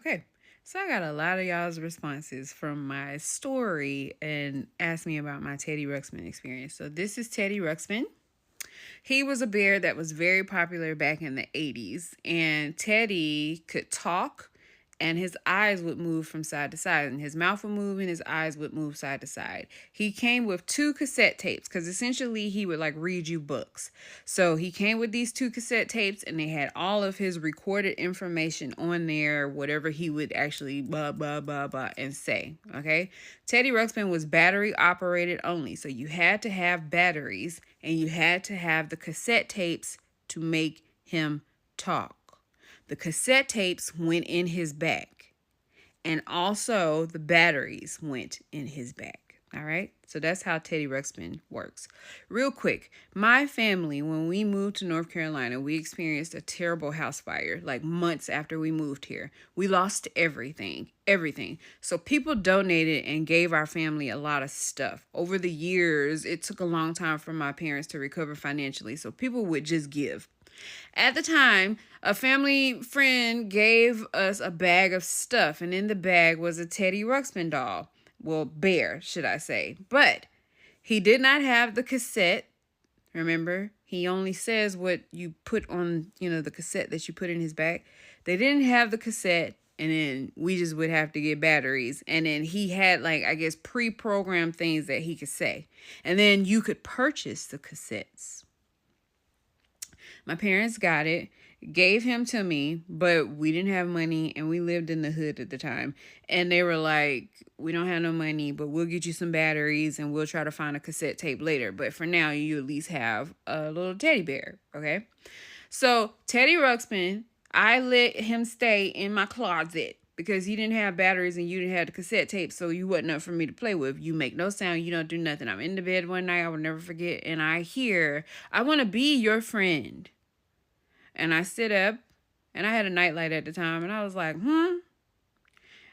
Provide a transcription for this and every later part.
Okay, so I got a lot of y'all's responses from my story and asked me about my Teddy Ruxben experience. So this is Teddy Ruxben. He was a bear that was very popular back in the 80s, and Teddy could talk and his eyes would move from side to side, and his mouth would move and his eyes would move side to side. He came with 2 cassette tapes because essentially he would like read you books. So he came with these 2 cassette tapes and they had all of his recorded information on there, whatever he would actually blah blah blah blah and say. Okay, Teddy Ruxpin was battery operated only, so you had to have batteries and you had to have the cassette tapes to make him talk. The cassette tapes went in his back, and also the batteries went in his back. All right, so that's how Teddy Ruxpin works. Real quick, my family, when we moved to North Carolina, we experienced a terrible house fire like months after we moved here. We lost everything. So people donated and gave our family a lot of stuff. Over the years, it took a long time for my parents to recover financially, so people would just give. At the time, a family friend gave us a bag of stuff, and in the bag was a Teddy Ruxpin doll. Well, bear, should I say. But he did not have the cassette. Remember, he only says what you put on, the cassette that you put in his bag. They didn't have the cassette, and then we just would have to get batteries. And then he had, pre-programmed things that he could say. And then you could purchase the cassettes. My parents got it, gave him to me, but we didn't have money and we lived in the hood at the time. And they were like, we don't have no money, but we'll get you some batteries and we'll try to find a cassette tape later. But for now, you at least have a little teddy bear, okay? So Teddy Ruxpin, I let him stay in my closet because he didn't have batteries and you didn't have the cassette tape, so you wasn't up for me to play with. You make no sound, you don't do nothing. I'm in the bed one night, I will never forget, and I hear, I want to be your friend. And I sit up, and I had a nightlight at the time, and I was like,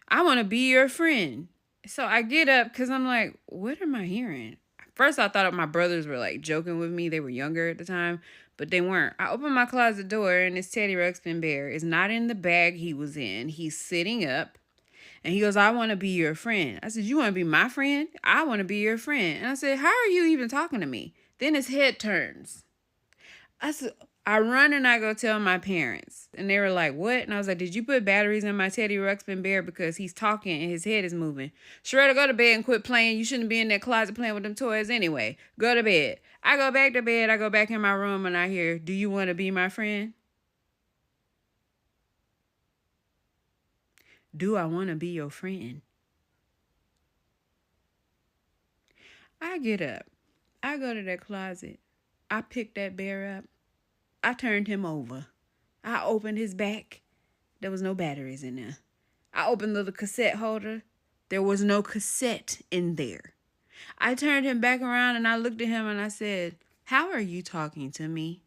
I want to be your friend. So I get up because I'm like, what am I hearing? First, I thought my brothers were like joking with me. They were younger at the time, but they weren't. I opened my closet door, and this Teddy Ruxpin bear is not in the bag he was in. He's sitting up, and he goes, I want to be your friend. I said, you want to be my friend? I want to be your friend. And I said, how are you even talking to me? Then his head turns. I run and I go tell my parents. And they were like, what? And I was like, did you put batteries in my Teddy Ruxpin bear because he's talking and his head is moving? Sheretta, go to bed and quit playing. You shouldn't be in that closet playing with them toys anyway. Go to bed. I go back to bed. I go back in my room and I hear, do you want to be my friend? Do I want to be your friend? I get up. I go to that closet. I pick that bear up. I turned him over. I opened his back. There was no batteries in there. I opened the cassette holder. There was no cassette in there. I turned him back around and I looked at him and I said, how are you talking to me?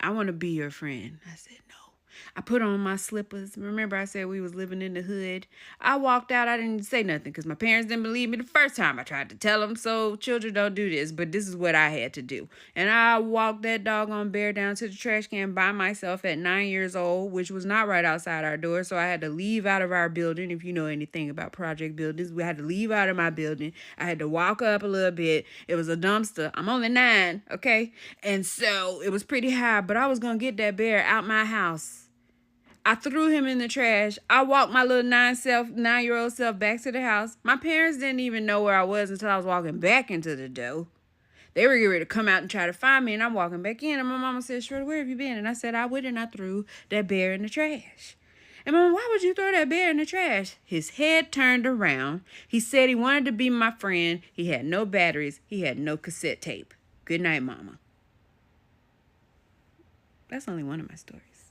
I want to be your friend. I said, no. I put on my slippers. Remember I said we was living in the hood? I walked out. I didn't say nothing because my parents didn't believe me the first time I tried to tell them. So children don't do this, but this is what I had to do. And I walked that doggone bear down to the trash can by myself at 9 years old, which was not right outside our door. So I had to leave out of our building. If you know anything about project buildings, we had to leave out of my building. I had to walk up a little bit. It was a dumpster. I'm only 9, okay? And so it was pretty high, but I was going to get that bear out my house. I threw him in the trash. I walked my little 9-year-old self back to the house. My parents didn't even know where I was until I was walking back into the door. They were getting ready to come out and try to find me, and I'm walking back in, and my mama said, Shirley, where have you been? And I said, I went and I threw that bear in the trash. And Mama, why would you throw that bear in the trash? His head turned around. He said he wanted to be my friend. He had no batteries. He had no cassette tape. Good night, Mama. That's only one of my stories.